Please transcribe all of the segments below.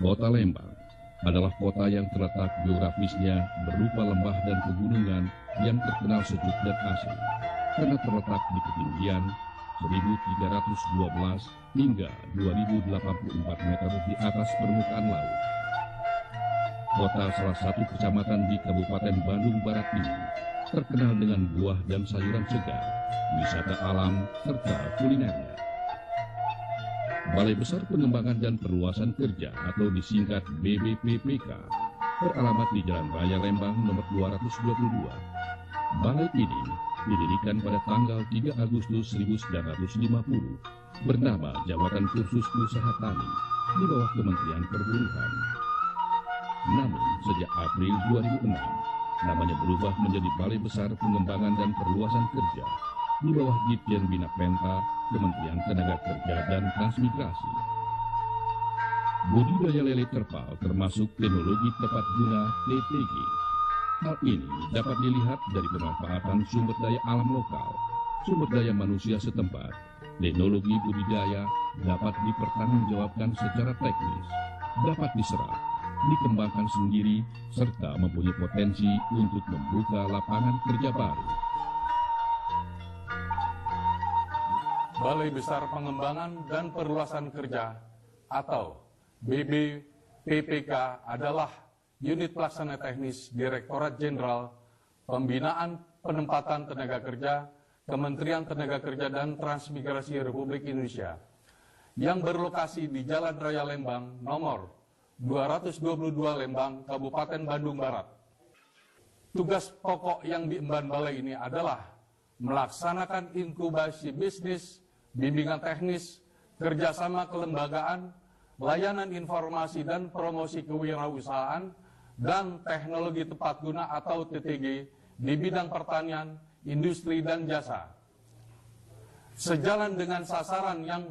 Kota Lembang adalah kota yang terletak geografisnya berupa lembah dan pegunungan yang terkenal sejuk dan asri, karena terletak di ketinggian 1.312 hingga 2.084 meter di atas permukaan laut. Kota salah satu kecamatan di Kabupaten Bandung Barat ini terkenal dengan buah dan sayuran segar, wisata alam, serta kulinernya. Balai Besar Pengembangan dan Perluasan Kerja atau disingkat BBPPK beralamat di Jalan Raya Lembang nomor 222. Balai ini didirikan pada tanggal 3 Agustus 1950 bernama Jabatan Kursus Usaha Tani di bawah Kementerian Perburuan. Namun sejak April 2006 namanya berubah menjadi Balai Besar Pengembangan dan Perluasan Kerja di bawah Ditjen Bina Penta, Kementerian Tenaga Kerja dan Transmigrasi. Budidaya lele terpal termasuk teknologi tepat guna TTG. Hal ini dapat dilihat dari pemanfaatan sumber daya alam lokal, sumber daya manusia setempat. Teknologi budidaya dapat dipertanggungjawabkan secara teknis, dapat diserap, dikembangkan sendiri, serta mempunyai potensi untuk membuka lapangan kerja baru. Balai Besar Pengembangan dan Perluasan Kerja atau BBPPK adalah unit pelaksana teknis Direktorat Jenderal Pembinaan Penempatan Tenaga Kerja Kementerian Tenaga Kerja dan Transmigrasi Republik Indonesia yang berlokasi di Jalan Raya Lembang nomor 222 Lembang, Kabupaten Bandung Barat. Tugas pokok yang diemban balai ini adalah melaksanakan inkubasi bisnis, bimbingan teknis, kerjasama kelembagaan, layanan informasi dan promosi kewirausahaan, dan teknologi tepat guna atau TTG di bidang pertanian, industri, dan jasa. Sejalan dengan sasaran yang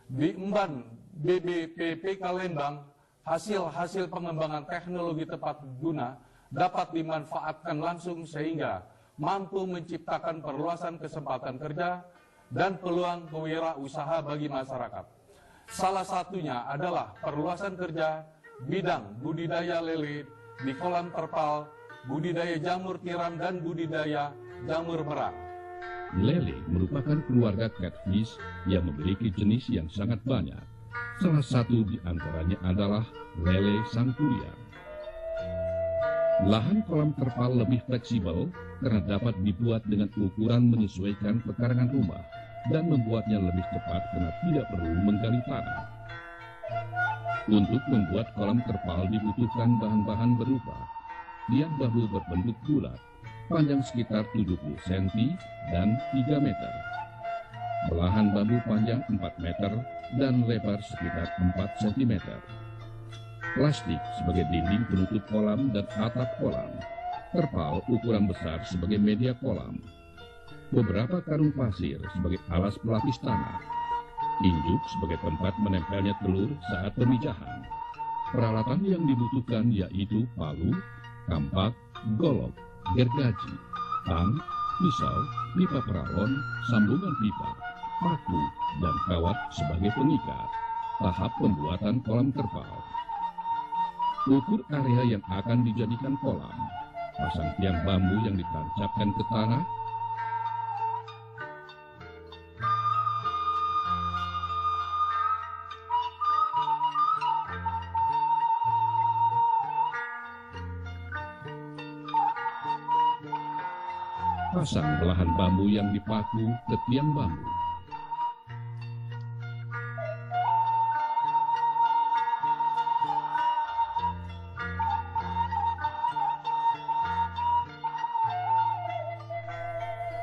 diemban BBPPK Lembang, hasil-hasil pengembangan teknologi tepat guna dapat dimanfaatkan langsung sehingga mampu menciptakan perluasan kesempatan kerja dan peluang kewirausaha bagi masyarakat. Salah satunya adalah perluasan kerja bidang budidaya lele di kolam terpal, budidaya jamur tiram, dan budidaya jamur merang. Lele merupakan keluarga catfish yang memiliki jenis yang sangat banyak. Salah satu di antaranya adalah lele sangkuriang. Lahan kolam terpal lebih fleksibel karena dapat dibuat dengan ukuran menyesuaikan pekarangan rumah dan membuatnya lebih cepat karena tidak perlu menggali tanah. Untuk membuat kolam terpal dibutuhkan bahan-bahan berupa liang bambu berbentuk bulat, panjang sekitar 70 cm dan 3 meter. Belahan bambu panjang 4 meter dan lebar sekitar 4 cm. Plastik sebagai dinding penutup kolam dan atap kolam. Terpal ukuran besar sebagai media kolam. Beberapa karung pasir sebagai alas pelapis tanah. Injuk sebagai tempat menempelnya telur saat pemijahan. Peralatan yang dibutuhkan yaitu palu, kampak, golok, gergaji, tang, pisau, pipa peralon, sambungan pipa, paku, dan kawat sebagai pengikat. Tahap pembuatan kolam terpal. Ukur area yang akan dijadikan kolam. Pasang tiang bambu yang ditancapkan ke tanah. Pasang belahan bambu yang dipaku ke tiang bambu.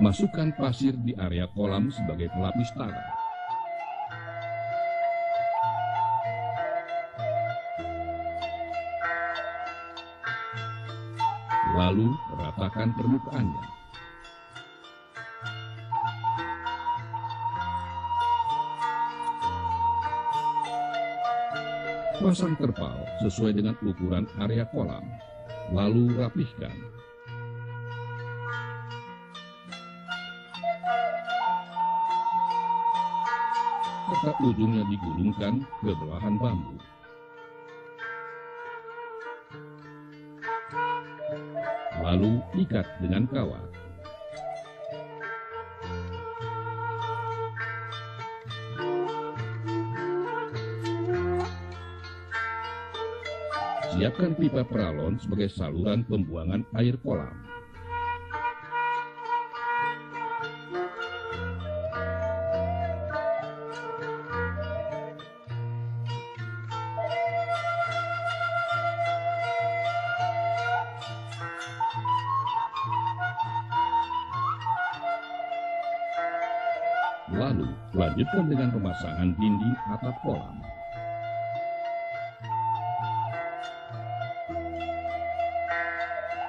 Masukkan pasir di area kolam sebagai pelapis tanah. Lalu ratakan permukaannya. Pasang terpal sesuai dengan ukuran area kolam, lalu rapihkan. Serta ujungnya digulungkan ke belahan bambu. lalu ikat dengan kawat. Siapkan pipa peralon sebagai saluran pembuangan air kolam. Lalu, lanjutkan dengan pemasangan dinding atap kolam.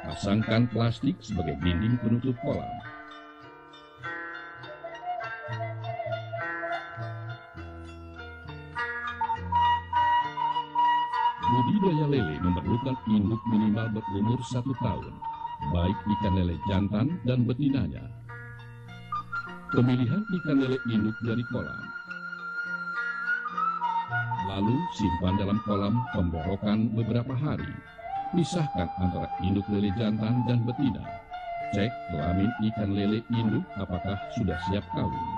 Pasangkan plastik sebagai dinding penutup kolam. Budidaya lele memerlukan induk minimal berumur 1 tahun, baik ikan lele jantan dan betinanya. Pemilihan ikan lele induk dari kolam. Lalu simpan dalam kolam pemborokan beberapa hari. Pisahkan antara induk lele jantan dan betina. Cek kelamin ikan lele induk apakah sudah siap kawin.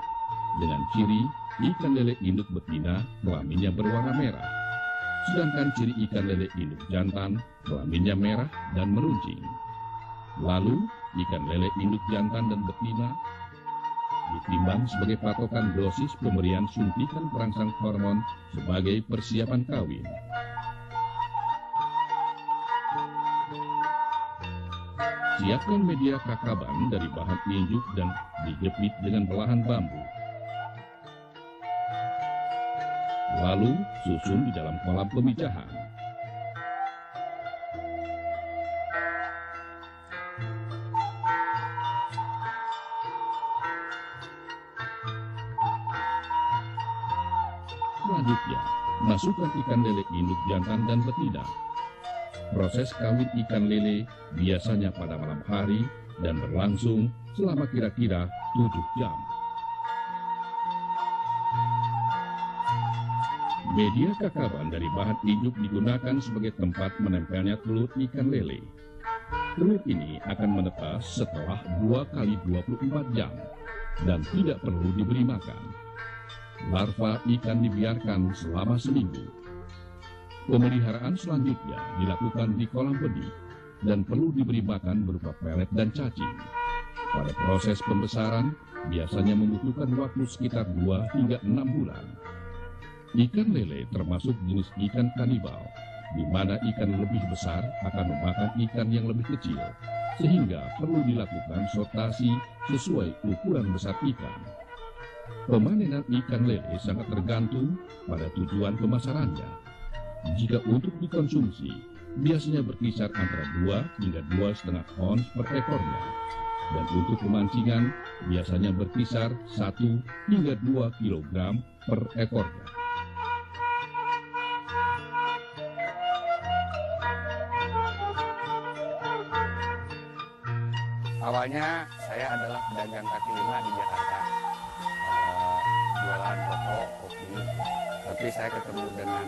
Dengan ciri ikan lele induk betina kelaminnya berwarna merah. Sedangkan ciri ikan lele induk jantan kelaminnya merah dan meruncing. Lalu ikan lele induk jantan dan betina ditimbang sebagai patokan dosis pemberian suntikan perangsang hormon sebagai persiapan kawin. Siapkan media kakaban dari bahan injuk dan dijepit dengan belahan bambu. Lalu susun di dalam kolam pemijahan. Selanjutnya, masukkan ikan lele induk jantan dan betina. Proses kawin ikan lele biasanya pada malam hari dan berlangsung selama kira-kira 7 jam. Media kakaban dari bahan injuk digunakan sebagai tempat menempelnya telur ikan lele. Telur ini akan menetas setelah 2 kali 24 jam dan tidak perlu diberi makan. Larva ikan dibiarkan selama seminggu. Pemeliharaan selanjutnya dilakukan di kolam benih dan perlu diberi makan berupa pelet dan cacing. Pada proses pembesaran biasanya membutuhkan waktu sekitar 2 hingga 6 bulan. Ikan lele termasuk jenis ikan kanibal, di mana ikan lebih besar akan memakan ikan yang lebih kecil, sehingga perlu dilakukan sortasi sesuai ukuran besar ikan. Pemanenan ikan lele sangat tergantung pada tujuan pemasarannya. Jika untuk dikonsumsi, biasanya berkisar antara 2 hingga 2,5 ons per ekornya. Dan untuk pemancingan, biasanya berkisar 1 hingga 2 kilogram per ekornya. Awalnya saya adalah pedagang kaki lima di Jakarta, jualan rokok, kopi. Tapi saya ketemu dengan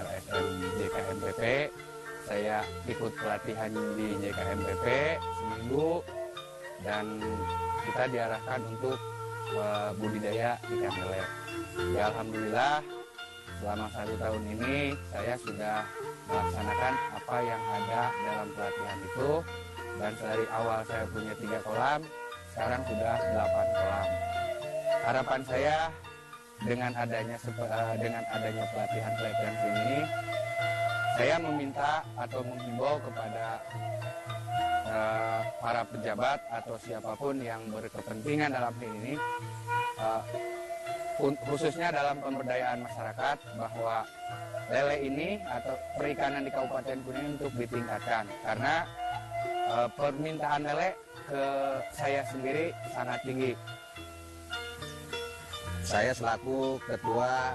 LSM JKMPP, saya ikut pelatihan di JKMPP seminggu dan kita diarahkan untuk budidaya ikan lele. Ya alhamdulillah selama 1 tahun ini saya sudah melaksanakan apa yang ada dalam pelatihan itu, dan dari awal saya punya 3 kolam, sekarang sudah 8 kolam. Harapan saya dengan adanya pelatihan ini, saya meminta atau menghimbau kepada para pejabat atau siapapun yang berkepentingan dalam hal ini, khususnya dalam pemberdayaan masyarakat, bahwa lele ini atau perikanan di Kabupaten Kuningan untuk ditingkatkan, karena permintaan lele ke saya sendiri sangat tinggi. Saya selaku Ketua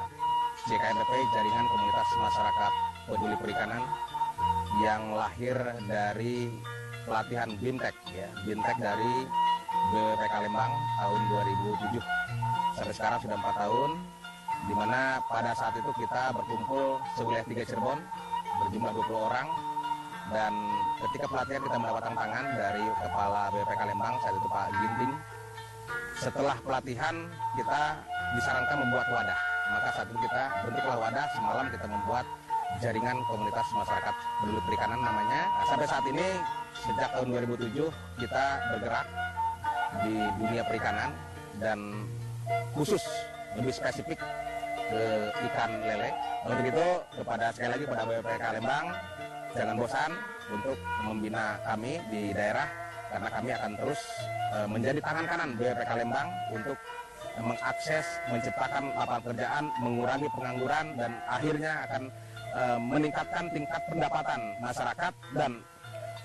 JKMPP, Jaringan Komunitas Masyarakat Peduli Perikanan, yang lahir dari pelatihan BIMTEK, ya, BIMTEK dari BPK Lembang tahun 2007. Sampai sekarang sudah 4 tahun, di mana pada saat itu kita berkumpul sewilayah 3 Cirebon, berjumlah 20 orang, Dan ketika pelatihan kita mendapat tantangan dari Kepala BPK Lembang saat itu Pak Ginting. Setelah pelatihan kita disarankan membuat wadah. Maka saat itu kita bentuklah wadah, semalam kita membuat jaringan komunitas masyarakat peduli perikanan namanya. Nah, sampai saat ini sejak tahun 2007 kita bergerak di dunia perikanan dan khusus lebih spesifik ke ikan lele. Untuk itu kepada sekali lagi pada BPK Lembang, jangan bosan untuk membina kami di daerah karena kami akan terus menjadi tangan kanan BPK Lembang untuk mengakses, menciptakan lapangan pekerjaan, mengurangi pengangguran dan akhirnya akan meningkatkan tingkat pendapatan masyarakat dan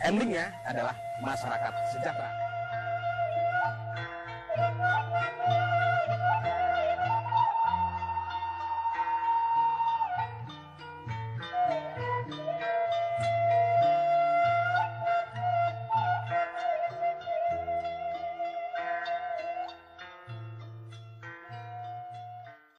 endingnya adalah masyarakat sejahtera.